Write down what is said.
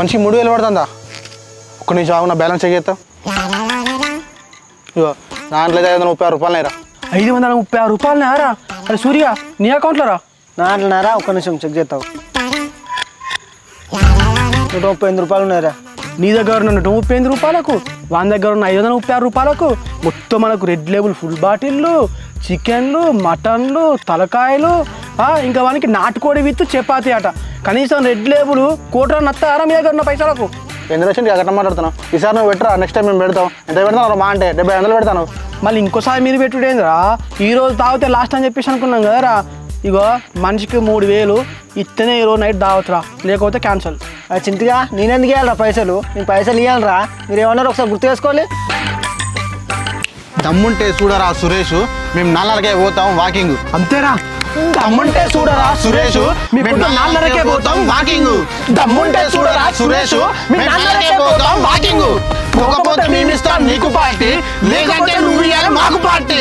మనిషి 3000 పడుతుందా? ఒక్క నిమిషం ఆగు, నా బ్యాలెన్స్ చెక్ చేస్తా. ఇగో దాంట్లో 536 రూపాయలురా. 536 రూపాయలున్నారా? అరే సూర్య నీ అకౌంట్లో రా. నాలుగున్నారా? ఒక్క నిమిషం చెక్ చేస్తావు. 138 రూపాయలు ఉన్నాయరా. నీ దగ్గర ఉన్న 138 రూపాయలకు, వాని దగ్గర ఉన్న 536 రూపాయలకు మొత్తం మనకు రెడ్ లేబుల్ ఫుల్ బాటిళ్ళు, చికెన్లు, మటన్లు, తలకాయలు, ఇంకా వానికి నాటుకోడి విత్ చపాతీ అట. కనీసం రెడ్ లేబుల్ కోటరా నత్తారా మీ దగ్గర ఉన్న పైసలకు? ఎందుకు వచ్చింది అక్కడ మాట్లాడుతున్నావు? ఈసారి నువ్వు పెట్టరా, నెక్స్ట్ టైం మేము పెడతాం. ఎంత పెడతాను మా అంటే 75 పెడతాను. మళ్ళీ ఇంకోసారి మీరు పెట్టుడేందిరా? ఈరోజు తాగితే లాస్ట్ అని చెప్పేసి అనుకున్నాం కదరా. ఇగో మనిషికి 3000 ఇస్తేనే ఈరోజు నైట్ దావచ్చురా, లేకపోతే క్యాన్సల్. చింతగా నేనెందుకు ఇవ్వాలరా పైసలు? నేను పైసలు ఇవ్వాలరా. మీరు ఏమన్నారు ఒకసారి గుర్తు చేసుకోవాలి. దమ్ముంటే చూడరా సురేష్, మేము 4:30కే పోతాం వాకింగ్. అంతేరా? దమ్ముంటే చూడరా సురేష్, మేము 4:30కే పోతాం వాకింగ్. దమ్ముంటే చూడరా సురేష్, మేము 4:30కే పోతాం వాకింగ్. పోకపోతే మేము ఇస్తాం నీకు పార్టీ, లేదంటే నువ్వు ఇవ్వాలి మాకు పార్టీ.